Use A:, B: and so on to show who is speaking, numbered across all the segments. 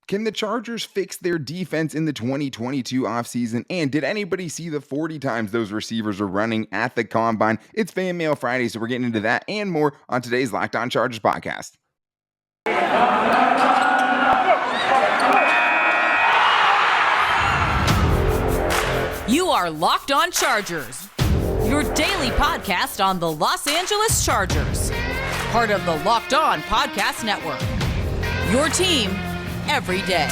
A: Can the Chargers fix their defense in the 2022 offseason? And did anybody see the 40 times those receivers are running at the combine? It's Fan Mail Friday, so we're getting into that and more on today's Locked On Chargers podcast.
B: You are Locked On Chargers, your daily podcast on the Los Angeles Chargers, part of the Locked On Podcast Network, your team every day.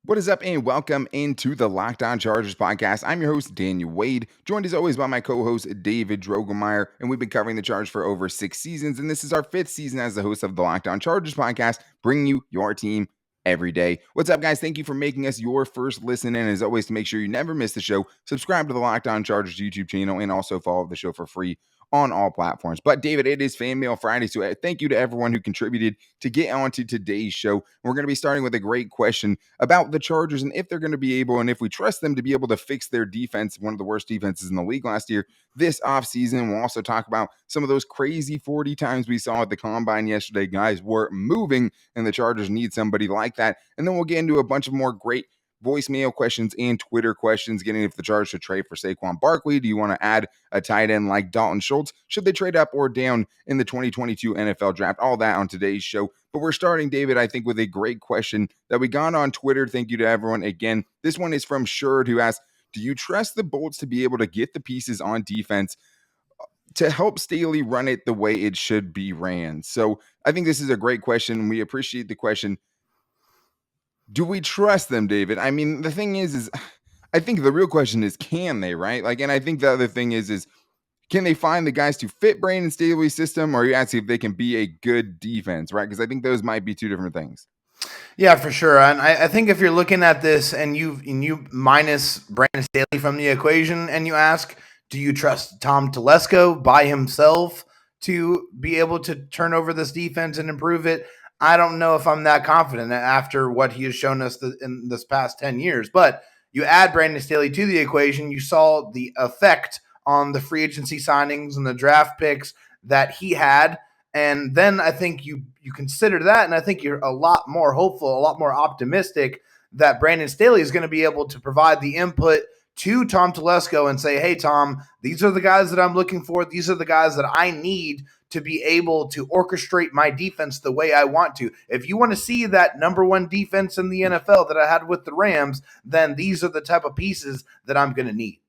A: What is up, and welcome into the Locked On Chargers podcast. I'm your host, Daniel Wade, joined as always by my co-host, David Drogemeyer, and we've been covering the Chargers for over 6 seasons, and this is our 5th season as the host of the Locked On Chargers podcast, bringing you your team every day. What's up, guys? Thank you for making us your first listen, and as always, to make sure you never miss the show, subscribe to the Locked On Chargers YouTube channel, and also follow the show for free on all platforms. But David, it is Fan Mail Friday, so thank you to everyone who contributed to get onto today's show. We're going to be starting with a great question about the Chargers and if they're going to be able, and if we trust them to be able to fix their defense, one of the worst defenses in the league last year, this offseason. We'll also talk about some of those crazy 40 times we saw at the combine yesterday. Guys were moving, and the Chargers need somebody like that. And then we'll get into a bunch of more great voicemail questions and Twitter questions, getting if the Chargers should trade for Saquon Barkley. Do you want to add a tight end like Dalton Schultz? Should they trade up or down in the 2022 NFL draft? All that on today's show. But we're starting, David, I think, with a great question that we got on Twitter. Thank you to everyone. Again, this one is from Sherd, who asks, do you trust the Bolts to be able to get the pieces on defense to help Staley run it the way it should be ran? So I think this is a great question. We appreciate the question. Do we trust them, David? I mean, the thing is I think the real question is, can they, right? Like, and I think the other thing is can they find the guys to fit Brandon Staley's system, or are you asking if they can be a good defense, right? Because I think those might be two different things.
C: Yeah, for sure. And I think if you're looking at this and you minus Brandon Staley from the equation and you ask, do you trust Tom Telesco by himself to be able to turn over this defense and improve it? I don't know if I'm that confident after what he has shown us in this past 10 years. But you add Brandon Staley to the equation, you saw the effect on the free agency signings and the draft picks that he had. And then I think you consider that, and I think you're a lot more hopeful, a lot more optimistic that Brandon Staley is going to be able to provide the input to Tom Telesco and say, hey, Tom, these are the guys that I'm looking for. These are the guys that I need to be able to orchestrate my defense the way I want to. If you want to see that number one defense in the NFL that I had with the Rams, then these are the type of pieces that I'm going to need.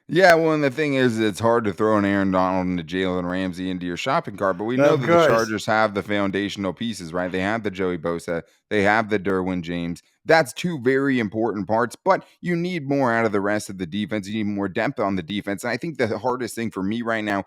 A: Yeah, well, and the thing is, it's hard to throw an Aaron Donald and a Jalen Ramsey into your shopping cart, but we know that the Chargers have the foundational pieces, right? They have the Joey Bosa, they have the Derwin James. That's two very important parts, but you need more out of the rest of the defense. You need more depth on the defense. And I think the hardest thing for me right now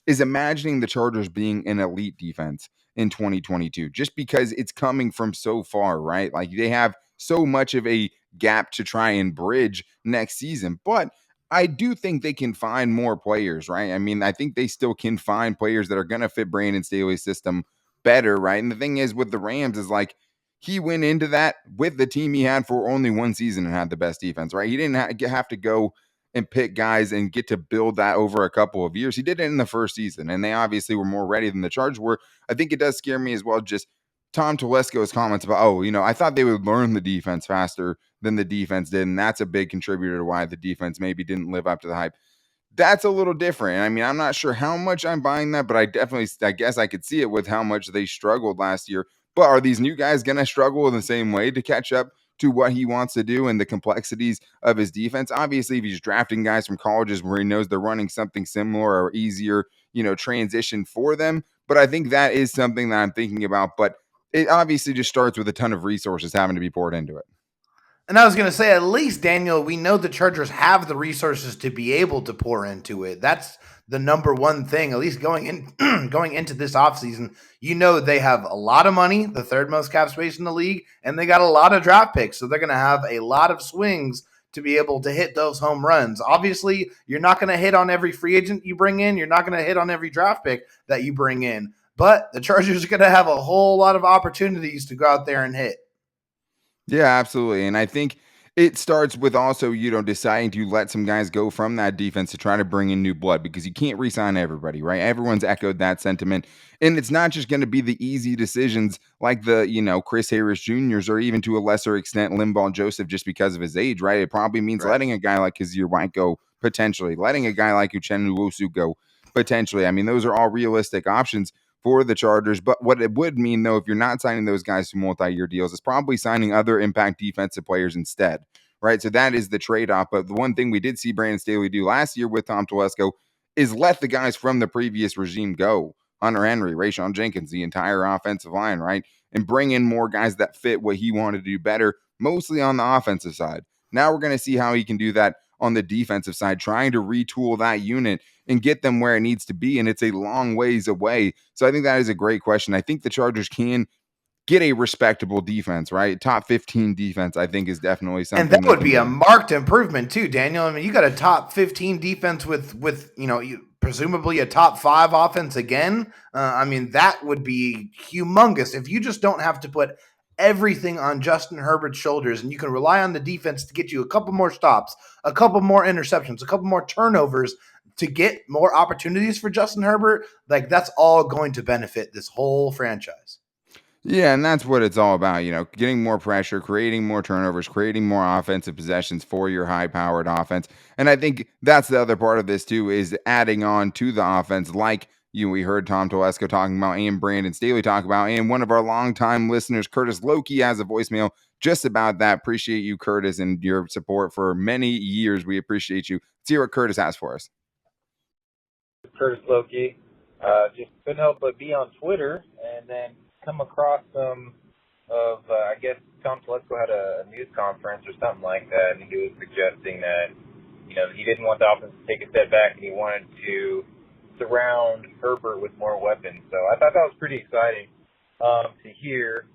A: is imagining the Chargers being an elite defense in 2022, just because it's coming from so far, right? Like, they have so much of a gap to try and bridge next season, but I do think they can find more players, right? I mean, I think they still can find players that are going to fit Brandon Staley's system better, right? And the thing is with the Rams is, like, he went into that with the team he had for only one season and had the best defense, right? He didn't have to go and pick guys and get to build that over a couple of years. He did it in the first season, and they obviously were more ready than the Chargers were. I think it does scare me as well, just Tom Telesco's comments about, I thought they would learn the defense faster than the defense did, and that's a big contributor to why the defense maybe didn't live up to the hype. That's a little different. I mean, I'm not sure how much I'm buying that, but I guess I could see it with how much they struggled last year. But are these new guys going to struggle in the same way to catch up to what he wants to do and the complexities of his defense? Obviously, if he's drafting guys from colleges where he knows they're running something similar or easier, transition for them. But I think that is something that I'm thinking about. But it obviously just starts with a ton of resources having to be poured into it.
C: And I was going to say, at least, Daniel, we know the Chargers have the resources to be able to pour into it. That's the number one thing, at least going into this offseason. They have a lot of money, the third most cap space in the league, and they got a lot of draft picks. So they're going to have a lot of swings to be able to hit those home runs. Obviously, you're not going to hit on every free agent you bring in. You're not going to hit on every draft pick that you bring in. But the Chargers are going to have a whole lot of opportunities to go out there and hit.
A: Yeah, absolutely. And I think It starts with also, deciding to let some guys go from that defense to try to bring in new blood because you can't re-sign everybody, right? Everyone's echoed that sentiment. And it's not just going to be the easy decisions like the, Chris Harris Jr.'s or even to a lesser extent Limbaugh Joseph just because of his age, right? It probably means
C: Right.
A: letting a guy like Kazir White go potentially, letting a guy like Uchenna Nwosu go potentially. I mean, those are all realistic options for the Chargers. But what it would mean, though, if you're not signing those guys to multi-year deals, is probably signing other impact defensive players instead, right? So that is the trade-off. But the one thing we did see Brandon Staley do last year with Tom Telesco is let the guys from the previous regime go. Hunter Henry, Rayshon Jenkins, the entire offensive line, right? And bring in more guys that fit what he wanted to do better, mostly on the offensive side. Now we're going to see how he can do that on the defensive side, trying to retool that unit and get them where it needs to be. And it's a long ways away. So I think that is a great question. I think the Chargers can get a respectable defense, right? Top 15 defense, I think, is definitely something.
C: And that would be a marked improvement too, Daniel. I mean, you got a top 15 defense with presumably a top 5 offense again. I mean, that would be humongous if you just don't have to put everything on Justin Herbert's shoulders and you can rely on the defense to get you a couple more stops, a couple more interceptions, a couple more turnovers to get more opportunities for Justin Herbert. Like, that's all going to benefit this whole franchise.
A: Yeah, and that's what it's all about, getting more pressure, creating more turnovers, creating more offensive possessions for your high-powered offense. And I think that's the other part of this too, is adding on to the offense like we heard Tom Telesco talking about and Brandon Staley talk about, and one of our longtime listeners, Curtis Loki, has a voicemail just about that. Appreciate you, Curtis, and your support for many years. We appreciate you. Let's hear what Curtis has for us.
D: Curtis Loki. Just couldn't help but be on Twitter and then come across some of, I guess Tom Telesco had a news conference or something like that, and he was suggesting that, he didn't want the offense to take a step back and he wanted to surround Herbert with more weapons. So I thought that was pretty exciting to hear,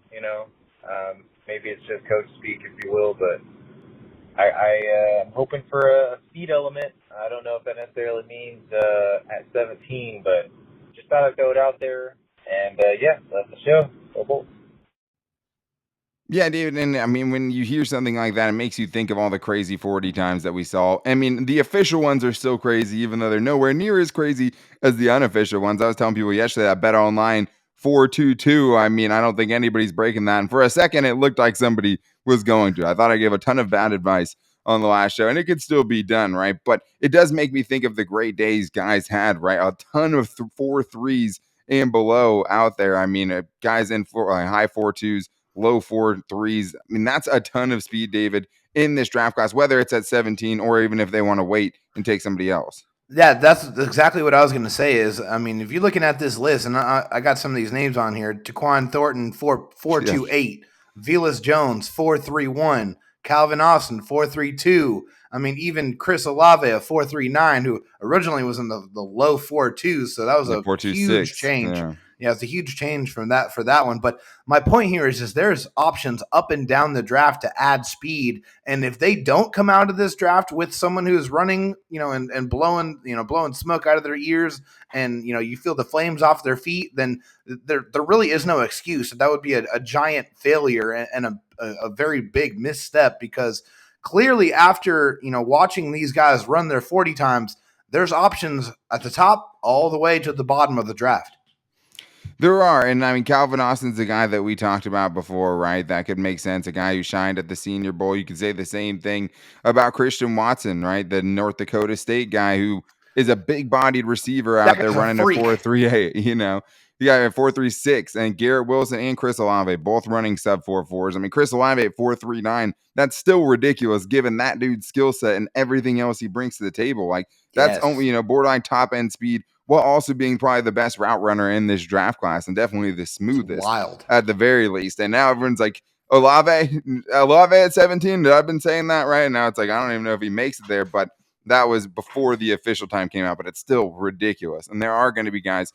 D: maybe it's just coach speak, if you will, but I'm hoping for a speed element. I don't know if that necessarily means at 17, but just thought I'd throw it out there. And, that's the show. Go Bolts.
A: Yeah, David, and I mean, when you hear something like that, it makes you think of all the crazy 40 times that we saw. I mean, the official ones are still crazy, even though they're nowhere near as crazy as the unofficial ones. I was telling people yesterday that Bet Online 422. I mean, I don't think anybody's breaking that. And for a second, it looked like somebody was going to. I thought I gave a ton of bad advice on the last show, and it could still be done, right? But it does make me think of the great days guys had, right? A ton of 4.3s and below out there. I mean, guys in high 4.2s, low 4.3s. I mean, that's a ton of speed, David, in this draft class, whether it's at 17 or even if they want to wait and take somebody else.
C: Yeah, that's exactly what I was going to say is, I mean, if you're looking at this list, and I got some of these names on here, Taquan Thornton, 4.28, Velus Jones, 4.31, Calvin Austin, 4.32. I mean, even Chris Olave, a 4.39, who originally was in the low 4.2s, so that was a huge change. Yeah, it's a huge change from that for that one. But my point here is just there's options up and down the draft to add speed. And if they don't come out of this draft with someone who's running, and blowing smoke out of their ears and, you feel the flames off their feet, then there really is no excuse. That would be a giant failure and a very big misstep because clearly after, watching these guys run their 40 times, there's options at the top all the way to the bottom of the draft.
A: There are, and I mean, Calvin Austin's a guy that we talked about before, right? That could make sense. A guy who shined at the Senior Bowl. You could say the same thing about Christian Watson, right? The North Dakota State guy who is a big-bodied receiver out there running a 4.38. You got a 4.36, and Garrett Wilson and Chris Olave both running sub 4.4s. I mean, Chris Olave at 4.39. That's still ridiculous given that dude's skill set and everything else he brings to the table. Like that's only borderline top end speed, while also being probably the best route runner in this draft class and definitely the smoothest at the very least. And now everyone's like, Olave at 17. I've been saying that right now. It's like, I don't even know if he makes it there, but that was before the official time came out, but it's still ridiculous. And there are going to be guys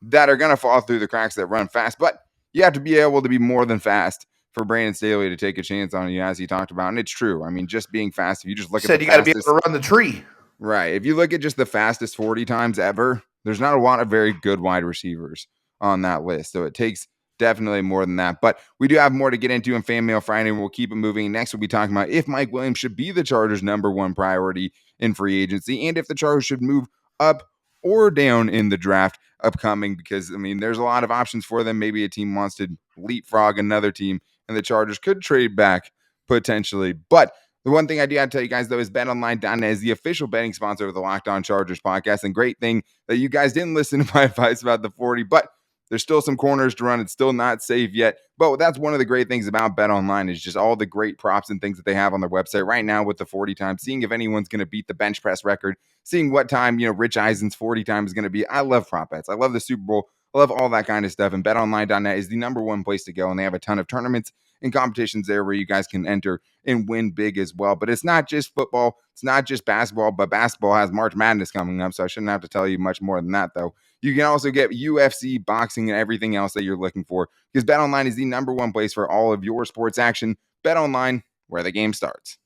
A: that are going to fall through the cracks that run fast, but you have to be able to be more than fast for Brandon Staley to take a chance on you, as he talked about. And it's true. I mean, just being fast, if you just look at the
C: you got to be able to run the tree.
A: Right. If you look at just the fastest 40 times ever, there's not a lot of very good wide receivers on that list. So it takes definitely more than that. But we do have more to get into in Fan Mail Friday, and we'll keep it moving. Next, we'll be talking about if Mike Williams should be the Chargers' number one priority in free agency, and if the Chargers should move up or down in the draft upcoming, because, I mean, there's a lot of options for them. Maybe a team wants to leapfrog another team, and the Chargers could trade back potentially. But the one thing I do have to tell you guys, though, is BetOnline.net is the official betting sponsor of the Locked On Chargers podcast. And great thing that you guys didn't listen to my advice about the 40, but there's still some corners to run. It's still not safe yet. But that's one of the great things about BetOnline is just all the great props and things that they have on their website right now with the 40 times, seeing if anyone's going to beat the bench press record, seeing what time, Rich Eisen's 40 time is going to be. I love prop bets. I love the Super Bowl. I love all that kind of stuff. And BetOnline.net is the number one place to go. And they have a ton of tournaments and competitions there where you guys can enter and win big as well. But it's not just football. It's not just basketball, but basketball has March Madness coming up. So I shouldn't have to tell you much more than that, though. You can also get UFC, boxing, and everything else that you're looking for, because BetOnline is the number one place for all of your sports action. BetOnline, where the game starts.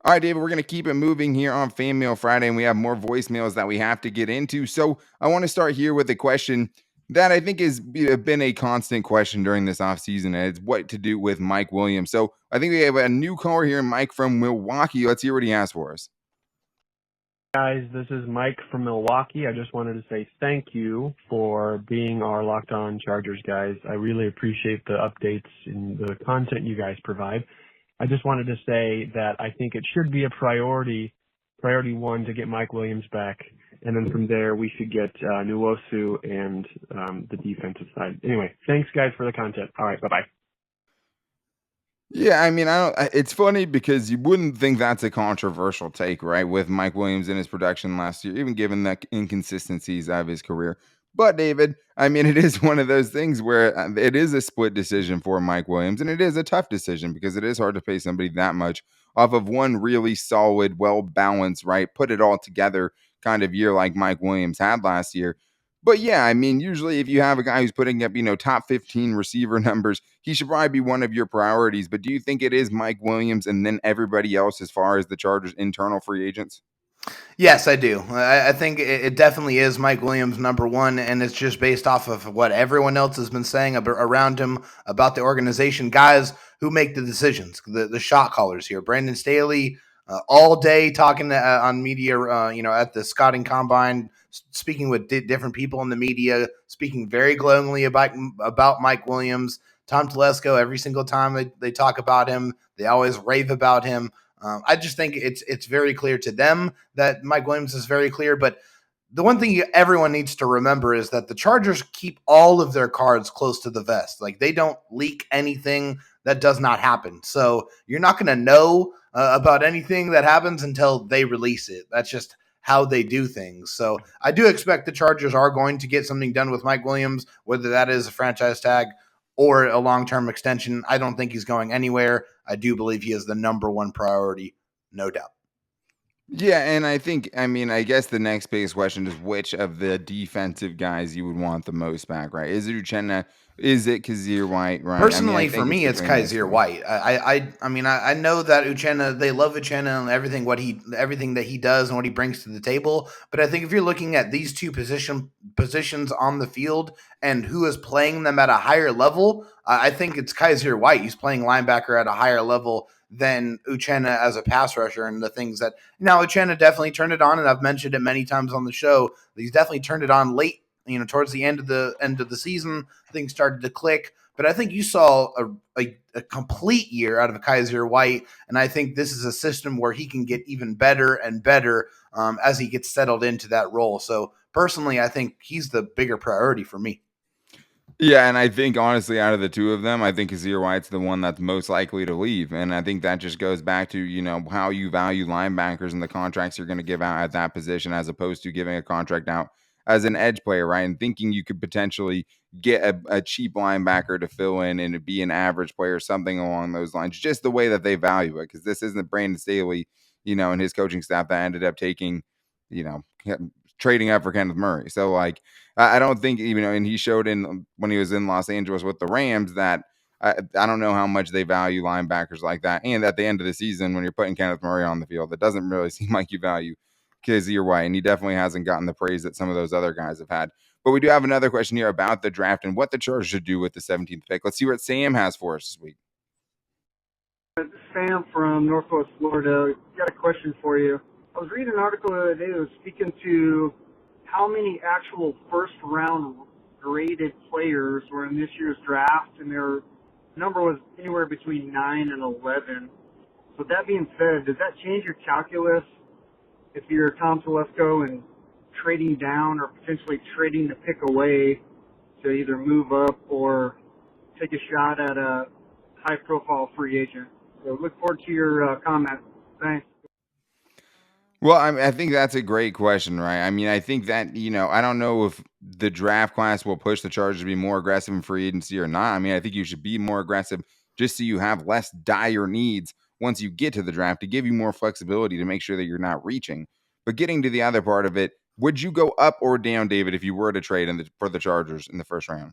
A: All right, David, we're going to keep it moving here on Fan Mail Friday, and we have more voicemails that we have to get into. So I want to start here with a question that I think has been a constant question during this offseason, and it's what to do with Mike Williams. So I think we have a new caller here, Mike from Milwaukee. Let's hear what he has for us.
E: Guys, this is Mike from Milwaukee. I just wanted to say thank you for being our Locked On Chargers guys. I really appreciate the updates and the content you guys provide. I just wanted to say that I think it should be a priority one to get Mike Williams back, and then from there we should get Nwosu and the defensive side. Anyway, thanks guys for the content. All right, bye-bye.
A: Yeah, I mean, it's funny because you wouldn't think that's a controversial take, right? With Mike Williams and his production last year, even given the inconsistencies of his career. But David, I mean, it is one of those things where it is a split decision for Mike Williams, and it is a tough decision because it is hard to pay somebody that much off of one really solid, well-balanced, right? Put it all together kind of year like Mike Williams had last year. But yeah, I mean, usually if you have a guy who's putting up, top 15 receiver numbers, he should probably be one of your priorities. But do you think it is Mike Williams and then everybody else as far as the Chargers' internal free agents?
C: Yes, I do. I think it definitely is Mike Williams number one, and it's just based off of what everyone else has been saying around him about the organization, guys who make the decisions, the shot callers here. Brandon Staley, all day talking on media, at the scouting combine, speaking with different people in the media, speaking very glowingly about Mike Williams. Tom Telesco, every single time they talk about him, they always rave about him. I just think it's very clear to them that Mike Williams is very clear. But the one thing everyone needs to remember is that the Chargers keep all of their cards close to the vest. Like, they don't leak anything. That does not happen. So you're not going to know about anything that happens until they release it. That's just how they do things. So I do expect the Chargers are going to get something done with Mike Williams, whether that is a franchise tag or a long-term extension. I don't think he's going anywhere. I do believe he is the number one priority, no doubt.
A: Yeah, and I guess the next biggest question is which of the defensive guys you would want the most back, right? Is it Uchenna? Is it Kazir White? Right.
C: Personally, for me, it's Kazir White. I know that Uchenna, they love Uchenna and everything that he does and what he brings to the table. But I think if you're looking at these two positions on the field and who is playing them at a higher level, I think it's Kazir White. He's playing linebacker at a higher level than Uchenna as a pass rusher, and the things that now Uchenna definitely turned it on, and I've mentioned it many times on the show. He's definitely turned it on late, towards the end of the season. Things started to click, but I think you saw a complete year out of Kazir White, and I think this is a system where he can get even better and better as he gets settled into that role. So personally, I think he's the bigger priority for me.
A: Yeah, and I think, honestly, out of the two of them, I think Kazir White's the one that's most likely to leave. And I think that just goes back to, how you value linebackers and the contracts you're going to give out at that position as opposed to giving a contract out as an edge player, right? And thinking you could potentially get a cheap linebacker to fill in and be an average player, something along those lines, just the way that they value it. Because this isn't Brandon Staley, and his coaching staff that ended up taking, trading up for Kenneth Murray. So, I don't think, and he showed when he was in Los Angeles with the Rams that I don't know how much they value linebackers like that. And at the end of the season, when you're putting Kenneth Murray on the field, it doesn't really seem like you value Kazir White, and he definitely hasn't gotten the praise that some of those other guys have had. But we do have another question here about the draft and what the Chargers should do with the 17th pick. Let's see what Sam has for us this week.
F: Sam from Northwest Florida. Got a question for you. I was reading an article the other day that was speaking to how many actual first-round graded players were in this year's draft, and their number was anywhere between 9 and 11. So that being said, does that change your calculus if you're Tom Telesco and trading down or potentially trading the pick away to either move up or take a shot at a high-profile free agent? So look forward to your comment. Thanks.
A: Well, I think that's a great question, right? I mean, I think that, I don't know if the draft class will push the Chargers to be more aggressive in free agency or not. I mean, I think you should be more aggressive just so you have less dire needs once you get to the draft to give you more flexibility to make sure that you're not reaching. But getting to the other part of it, would you go up or down, David, if you were to trade for the Chargers in the first round?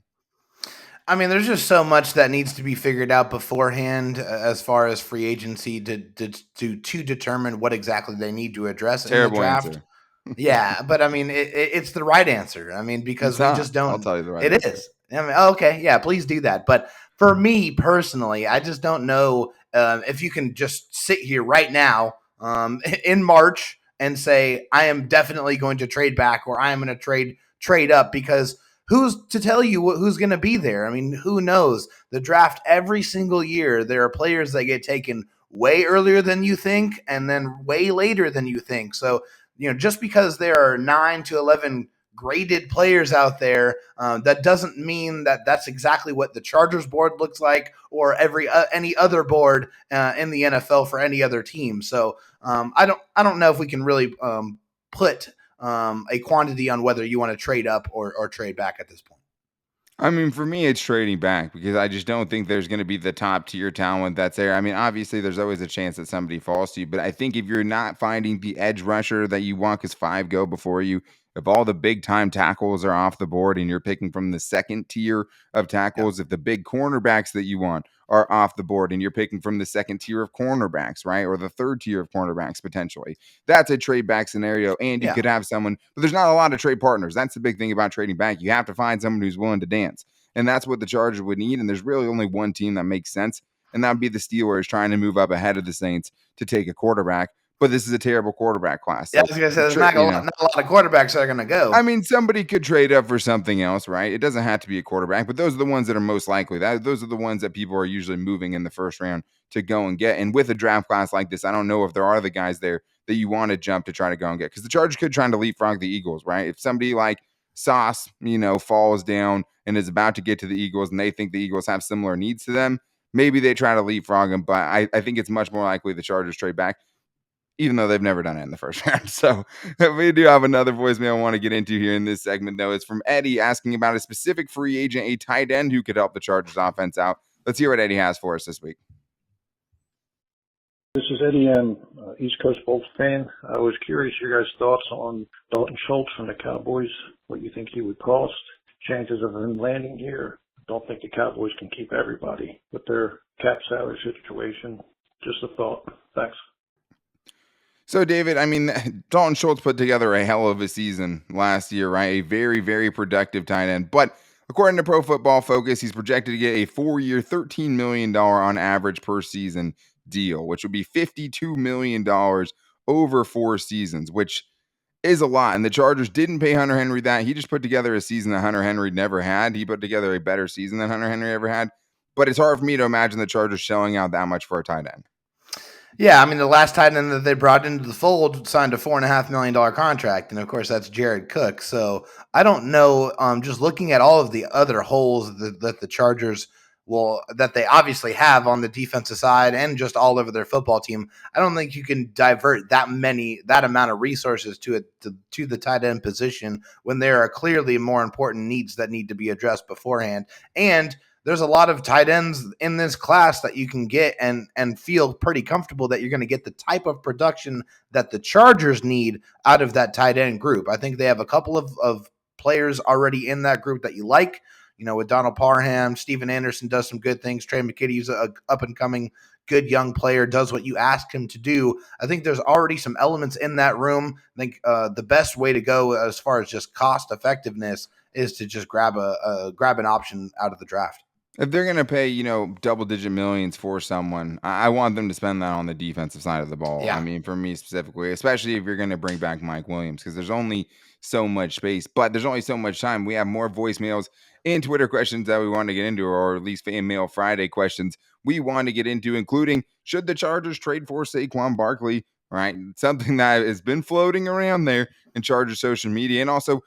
C: I mean, there's just so much that needs to be figured out beforehand as far as free agency to determine what exactly they need to address in the draft.
A: Answer.
C: Yeah, but I mean, it's the right answer. I mean, because we just don't.
A: I'll tell you the right
C: It
A: answer.
C: is. I mean, okay, yeah, please do that. But for me personally, I just don't know if you can just sit here right now in March and say I am definitely going to trade back or I am going to trade up, because who's to tell you who's going to be there? I mean, who knows? The draft every single year, there are players that get taken way earlier than you think and then way later than you think. So, just because there are 9 to 11 graded players out there, that doesn't mean that that's exactly what the Chargers board looks like or any other board in the NFL for any other team. So I don't know if we can really put a quantity on whether you want to trade up or trade back at this point.
A: I mean, for me, it's trading back because I just don't think there's going to be the top tier talent that's there. I mean, obviously, there's always a chance that somebody falls to you, but I think if you're not finding the edge rusher that you want because 5 go before you, if all the big time tackles are off the board and you're picking from the second tier of tackles, if the big cornerbacks that you want are off the board and you're picking from the second tier of cornerbacks, right? Or the third tier of cornerbacks potentially, that's a trade back scenario. And you could have someone, but there's not a lot of trade partners. That's the big thing about trading back. You have to find someone who's willing to dance. And that's what the Chargers would need. And there's really only one team that makes sense. And that would be the Steelers trying to move up ahead of the Saints to take a quarterback. But this is a terrible quarterback class. So
C: I was going to say, there's not a lot of quarterbacks that are going to go.
A: I mean, somebody could trade up for something else, right? It doesn't have to be a quarterback, but those are the ones that are most likely. Those are the ones that people are usually moving in the first round to go and get. And with a draft class like this, I don't know if there are the guys there that you want to jump to try to go and get. Because the Chargers could try to leapfrog the Eagles, right? If somebody like Sauce, falls down and is about to get to the Eagles and they think the Eagles have similar needs to them, maybe they try to leapfrog him. But I think it's much more likely the Chargers trade back, even though they've never done it in the first round. So we do have another voicemail I want to get into here in this segment, though. It's from Eddie asking about a specific free agent, a tight end who could help the Chargers offense out. Let's hear what Eddie has for us this week.
G: This is Eddie, East Coast Bolts fan. I was curious your guys' thoughts on Dalton Schultz from the Cowboys, what you think he would cost, chances of him landing here. Don't think the Cowboys can keep everybody with their cap salary situation. Just a thought. Thanks.
A: So, David, I mean, Dalton Schultz put together a hell of a season last year, right? A very, very productive tight end. But according to Pro Football Focus, he's projected to get a 4-year, $13 million on average per season deal, which would be $52 million over 4 seasons, which is a lot. And the Chargers didn't pay Hunter Henry that. He just put together a season that Hunter Henry never had. He put together a better season than Hunter Henry ever had. But it's hard for me to imagine the Chargers shelling out that much for a tight end.
C: Yeah, I mean, the last tight end that they brought into the fold signed a $4.5 million contract, and of course, that's Jared Cook. So I don't know. Just looking at all of the other holes that the Chargers that they obviously have on the defensive side and just all over their football team, I don't think you can divert that amount of resources to the tight end position when there are clearly more important needs that need to be addressed beforehand. And there's a lot of tight ends in this class that you can get and feel pretty comfortable that you're going to get the type of production that the Chargers need out of that tight end group. I think they have a couple of players already in that group that you like. with Donald Parham, Steven Anderson does some good things. Trey McKitty's a up and coming good young player, does what you ask him to do. I think there's already some elements in that room. I think the best way to go as far as just cost effectiveness is to just grab an option out of the draft.
A: If they're going to pay, double-digit millions for someone, I want them to spend that on the defensive side of the ball.
C: Yeah.
A: I mean, for me specifically, especially if you're going to bring back Mike Williams, because there's only so much space, but there's only so much time. We have more voicemails and Twitter questions that we want to get into, or at least Fan Mail Friday questions we want to get into, including, should the Chargers trade for Saquon Barkley, right? Something that has been floating around there in Chargers social media. And also,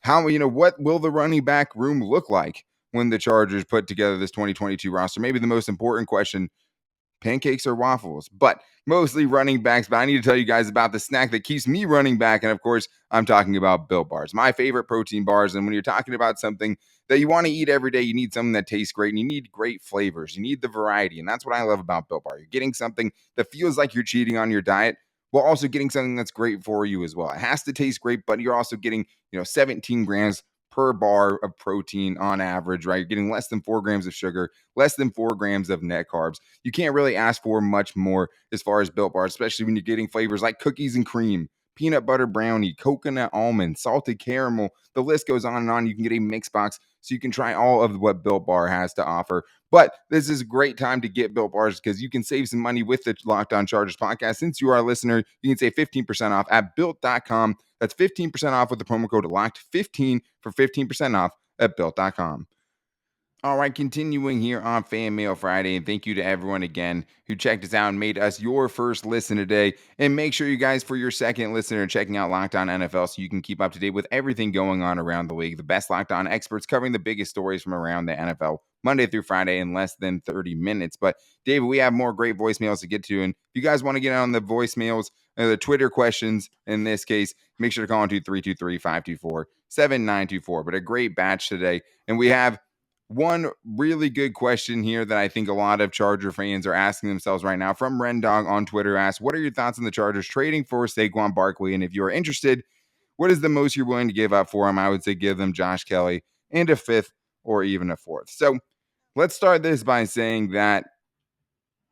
A: what will the running back room look like when the Chargers put together this 2022 roster? Maybe the most important question, pancakes or waffles, but mostly running backs. But I need to tell you guys about the snack that keeps me running back. And of course, I'm talking about Built Bars, my favorite protein bars. And when you're talking about something that you want to eat every day, you need something that tastes great and you need great flavors. You need the variety. And that's what I love about Built Bar. You're getting something that feels like you're cheating on your diet, while also getting something that's great for you as well. It has to taste great, but you're also getting, 17 grams per bar of protein on average, right? You're getting less than 4 grams of sugar, less than 4 grams of net carbs. You can't really ask for much more as far as Built Bars, especially when you're getting flavors like cookies and cream, peanut butter brownie, coconut almond, salted caramel. The list goes on and on. You can get a mix box so you can try all of what Built Bar has to offer. But this is a great time to get Built Bars because you can save some money with the Locked On Chargers podcast. Since you are a listener, you can save 15% off at Built.com. That's 15% off with the promo code LOCKED15 for 15% off at Built.com. All right, continuing here on Fan Mail Friday, and thank you to everyone again who checked us out and made us your first listen today. And make sure you guys, for your second listener, checking out Locked On NFL so you can keep up to date with everything going on around the league. The best Locked On experts covering the biggest stories from around the NFL, Monday through Friday in less than 30 minutes. But David, we have more great voicemails to get to. And if you guys want to get on the voicemails, the Twitter questions in this case, make sure to call into 323-524-7924. But a great batch today. And we have one really good question here that I think a lot of Charger fans are asking themselves right now from Rendog on Twitter asks, what are your thoughts on the Chargers trading for Saquon Barkley? And if you are interested, what is the most you're willing to give up for him? I would say give them Josh Kelly and a fifth or even a fourth. So let's start this by saying that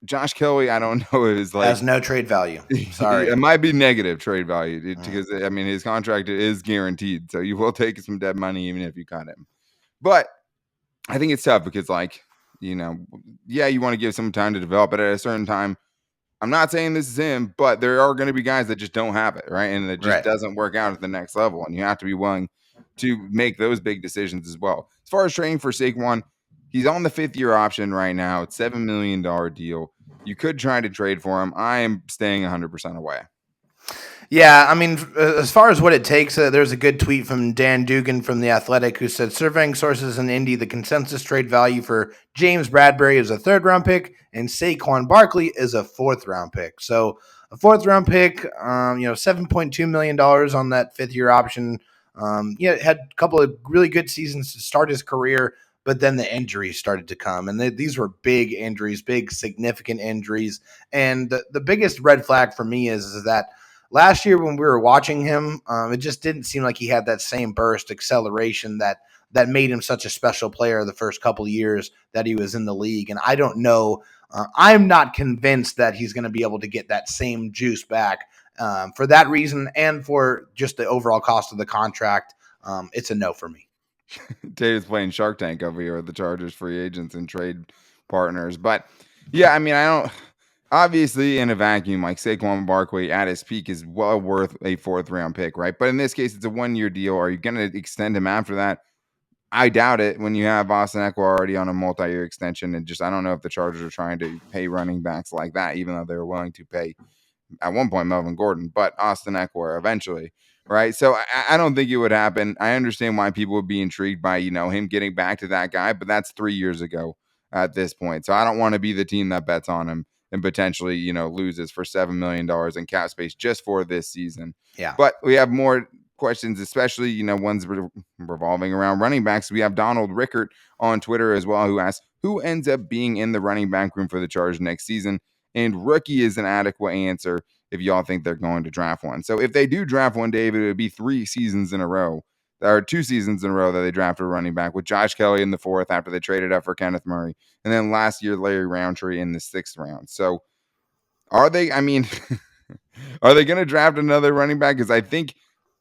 A: Josh Kelly, I don't know, is like
C: has no trade value. Sorry.
A: It might be negative trade value because I mean his contract is guaranteed. So you will take some dead money even if you cut him. But I think it's tough because, you want to give some time to develop, but at a certain time, I'm not saying this is him, but there are going to be guys that just don't have it, right? And it just doesn't work out at the next level, and you have to be willing to make those big decisions as well. As far as trading for Saquon, he's on the 5th-year option right now. It's $7 million deal. You could try to trade for him. I am staying 100% away.
C: Yeah, I mean, as far as what it takes, there's a good tweet from Dan Dugan from The Athletic who said, surveying sources in Indy, the consensus trade value for James Bradbury is a 3rd-round pick, and Saquon Barkley is a 4th-round pick. So a 4th-round pick, $7.2 million on that 5th-year option. Had a couple of really good seasons to start his career, but then the injuries started to come. And these were big injuries, big significant injuries. And the biggest red flag for me is that last year when we were watching him, it just didn't seem like he had that same burst acceleration that made him such a special player the first couple of years that he was in the league. And I don't know. I'm not convinced that he's going to be able to get that same juice back. For that reason and for just the overall cost of the contract, it's a no for me.
A: Dave's playing Shark Tank over here with the Chargers free agents and trade partners. But, yeah, I mean, I don't – obviously, in a vacuum, like Saquon Barkley at his peak is well worth a 4th-round pick, right? But in this case, it's a 1-year deal. Are you going to extend him after that? I doubt it when you have Austin Eckler already on a multi-year extension. And I don't know if the Chargers are trying to pay running backs like that, even though they were willing to pay at one point Melvin Gordon, but Austin Eckler eventually, right? So I don't think it would happen. I understand why people would be intrigued by, him getting back to that guy, but that's 3 years ago at this point. So I don't want to be the team that bets on him and potentially, loses for $7 million in cap space just for this season.
C: Yeah.
A: But we have more questions, especially, ones revolving around running backs. We have Donald Rickert on Twitter as well, who asks, who ends up being in the running back room for the Chargers next season? And rookie is an adequate answer if y'all think they're going to draft one. So if they do draft one, David, it would be 3 seasons in a row or 2 seasons in a row that they drafted a running back, with Josh Kelly in the 4th after they traded up for Kenneth Murray, and then last year Larry Roundtree in the 6th round. So are they? I mean, are they going to draft another running back? Because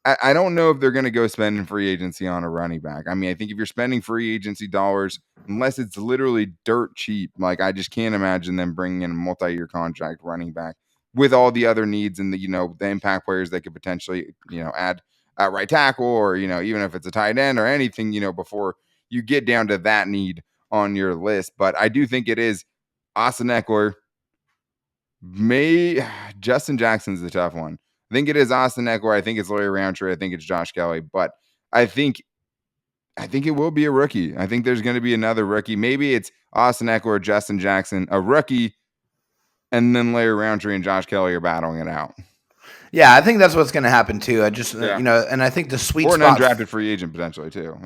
A: I don't know if they're going to go spending free agency on a running back. I mean, I think if you're spending free agency dollars, unless it's literally dirt cheap, like I just can't imagine them bringing in a multi-year contract running back with all the other needs and the impact players they could potentially add at right tackle, or even if it's a tight end or anything before you get down to that need on your list. But I do think it is Austin Eckler. Justin Jackson's the tough one. I think it is Austin Eckler. I think it's Larry Roundtree. I think it's Josh Kelly. But I think it will be a rookie. I think there's going to be another rookie. Maybe it's Austin Eckler or Justin Jackson, a rookie, and then Larry Roundtree and Josh Kelly are battling it out.
C: Yeah, I think that's what's going to happen too. I just, and I think the sweet
A: or
C: spot,
A: an undrafted free agent potentially too.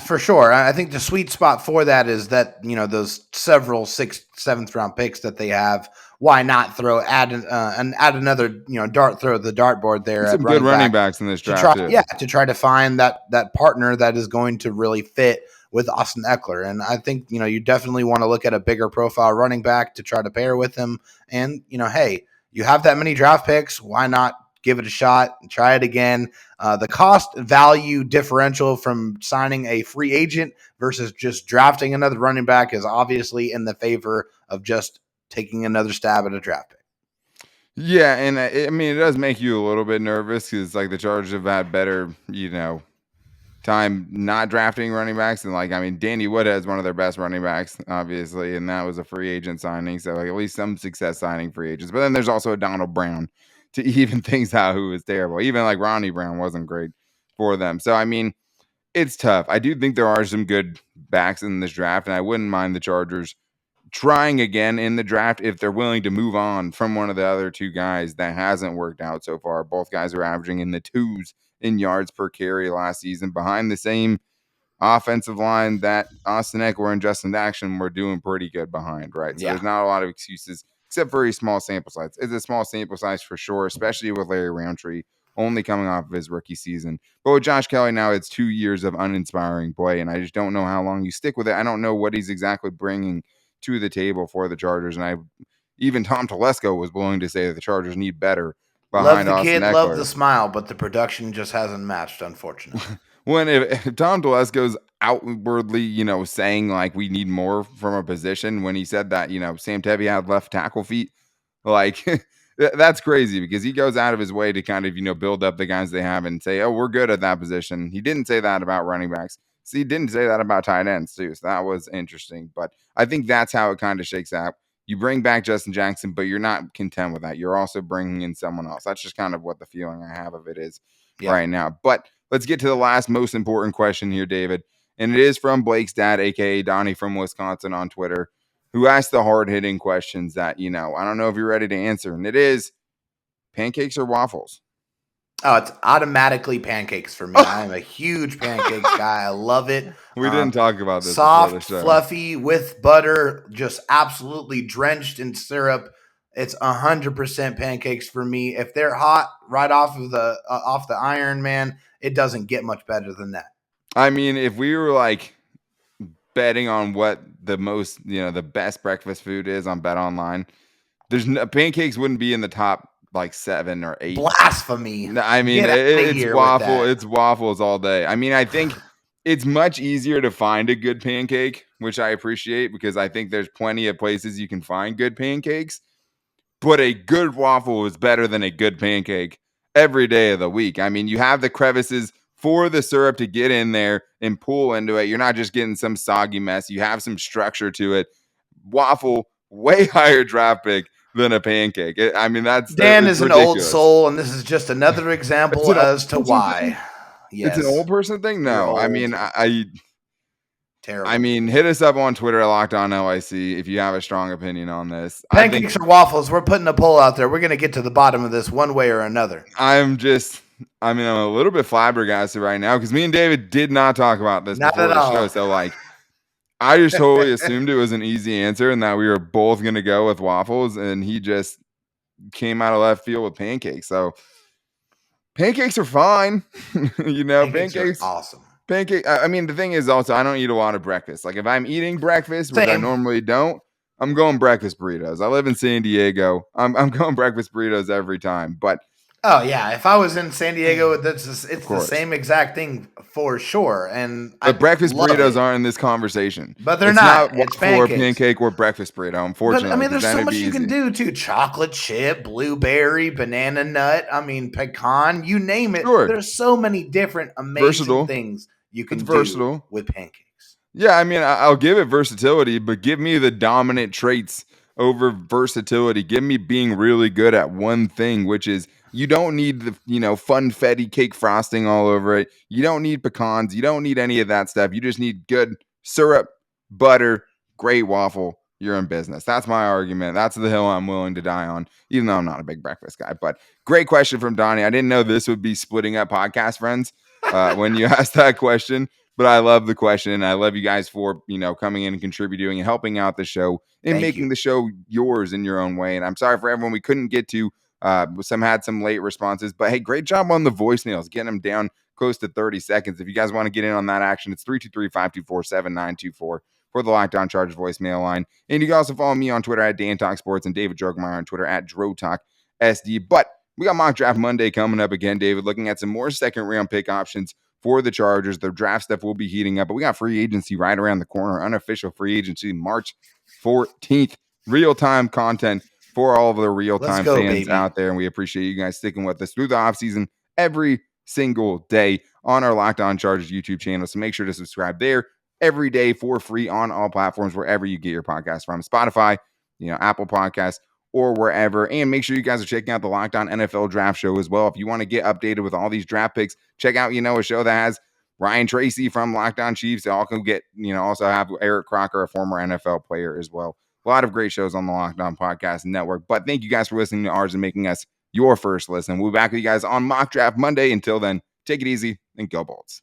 C: For sure. I think the sweet spot for that is that those several 6th, 7th round picks that they have. Why not add another throw the dartboard there?
A: Some good running backs in this draft
C: to try to find that partner that is going to really fit with Austin Eckler. And I think you definitely want to look at a bigger profile running back to try to pair with him. And hey, you have that many draft picks. Why not give it a shot and try it again? The cost value differential from signing a free agent versus just drafting another running back is obviously in the favor of just taking another stab at a draft pick.
A: Yeah, and I mean, it does make you a little bit nervous because like the Chargers have had better, time not drafting running backs. And like, I mean, Danny Woodhead's one of their best running backs, obviously, and that was a free agent signing. So like at least some success signing free agents. But then there's also a Donald Brown to even things out, who was terrible. Even like Ronnie Brown wasn't great for them. So I mean, it's tough. I do think there are some good backs in this draft, and I wouldn't mind the Chargers trying again in the draft if they're willing to move on from one of the other two guys that hasn't worked out so far. Both guys are averaging in the 2s in yards per carry last season, behind the same offensive line that Austin Eckler and Justin Jackson were doing pretty good behind, right? So there's not a lot of excuses except for a small sample size. It's a small sample size for sure, especially with Larry Roundtree only coming off of his rookie season. But with Josh Kelly now, it's 2 years of uninspiring play, and I just don't know how long you stick with it. I don't know what he's exactly bringing to the table for the Chargers, and even Tom Telesco was willing to say that the Chargers need better behind Austin Eckler.
C: Love the smile, but the production just hasn't matched, unfortunately.
A: When if Tom Telesco's outwardly, saying like we need more from a position, when he said that, Sam Tebby had left tackle feet, like that's crazy because he goes out of his way to kind of, build up the guys they have and say, oh, we're good at that position. He didn't say that about running backs. See, he didn't say that about tight ends too. So that was interesting. But I think that's how it kind of shakes out. You bring back Justin Jackson, but you're not content with that. You're also bringing in someone else. That's just kind of what the feeling I have of it is right now. But let's get to the last most important question here, David. And it is from Blake's dad, a.k.a. Donnie from Wisconsin on Twitter, who asked the hard-hitting questions that, I don't know if you're ready to answer. And it is pancakes or waffles?
C: Oh, it's automatically pancakes for me. I'm a huge pancakes guy. I love it.
A: We didn't talk about this.
C: Soft, fluffy, with butter, just absolutely drenched in syrup. It's 100% pancakes for me. If they're hot right off the iron, man, it doesn't get much better than that.
A: I mean, if we were like betting on what the most, the best breakfast food is on Bet Online, pancakes wouldn't be in the top like 7 or 8.
C: Blasphemy.
A: I mean, it's waffle. It's waffles all day. I mean, I think it's much easier to find a good pancake, which I appreciate because I think there's plenty of places you can find good pancakes. But a good waffle is better than a good pancake every day of the week. I mean, you have the crevices for the syrup to get in there and pull into it. You're not just getting some soggy mess. You have some structure to it. Waffle, way higher draft pick than a pancake.
C: Dan is an old soul, and this is just another example as to why.
A: Yes. It's an old person thing? No. I mean,
C: terrible.
A: I mean, hit us up on Twitter at LockedOnLIC if you have a strong opinion on this.
C: Pancakes or waffles? We're putting a poll out there. We're going to get to the bottom of this one way or another.
A: I'm a little bit flabbergasted right now because me and David did not talk about this before the show. So, like, I just totally assumed it was an easy answer and that we were both going to go with waffles, and he just came out of left field with pancakes. So, Pancakes are fine.
C: Pancakes are awesome.
A: I mean, the thing is also, I don't eat a lot of breakfast. Like if I'm eating breakfast, which I
C: Same.
A: normally don't, I'm going breakfast burritos. I live in San Diego. I'm going breakfast burritos every time. But
C: Oh yeah, if I was in San Diego, it's the
A: course.
C: same exact thing for sure. And
A: But breakfast
C: love
A: burritos
C: it.
A: aren't in this conversation.
C: But they're
A: It's
C: not.
A: not
C: It's
A: waffle or
C: pancakes.
A: pancake or breakfast burrito,
C: But
A: unfortunately.
C: I mean,
A: 'cause
C: there's
A: then
C: so
A: it'd
C: much
A: be
C: you can
A: easy.
C: do too. Chocolate chip, blueberry, banana nut. I mean, pecan. You name it.
A: Sure.
C: There's so many different amazing
A: Versatile.
C: things you can
A: It's
C: do
A: versatile.
C: with pancakes.
A: Yeah, I mean, I'll give it versatility, but give me the dominant traits over versatility. Give me being really good at one thing, which is you don't need the, funfetti cake frosting all over it. You don't need pecans. You don't need any of that stuff. You just need good syrup, butter, great waffle. You're in business. That's my argument. That's the hill I'm willing to die on, even though I'm not a big breakfast guy. But great question from Donnie. I didn't know this would be splitting up podcast friends when you asked that question. But I love the question, and I love you guys for coming in and contributing and helping out the show and
C: Thank
A: making
C: you.
A: the show yours in your own way. And I'm sorry for everyone we couldn't get to. Some had some late responses, but hey, great job on the voicemails, getting them down close to 30 seconds. If you guys want to get in on that action, it's 323-524-7924 for the Locked On Chargers voicemail line. And you can also follow me on Twitter at Dan Talk Sports and David Drogemeyer on Twitter at DroTalkSD. But we got Mock Draft Monday coming up again, David, looking at some more second round pick options for the Chargers. The draft stuff will be heating up, but we got free agency right around the corner. Unofficial free agency March 14th. Real-time content for all of the real-time
C: Let's go,
A: fans
C: baby.
A: out there, and we appreciate you guys sticking with us through the offseason every single day on our Locked On Chargers YouTube channel. So make sure to subscribe there every day for free on all platforms wherever you get your podcast from. Spotify, Apple Podcasts, or wherever. And make sure you guys are checking out the Locked On NFL Draft Show as well. If you want to get updated with all these draft picks, check out, a show that has Ryan Tracy from Locked On Chiefs. They all can get, also have Eric Crocker, a former NFL player as well. A lot of great shows on the Locked On Podcast Network. But thank you guys for listening to ours and making us your first listen. We'll be back with you guys on Mock Draft Monday. Until then, take it easy and go Bolts.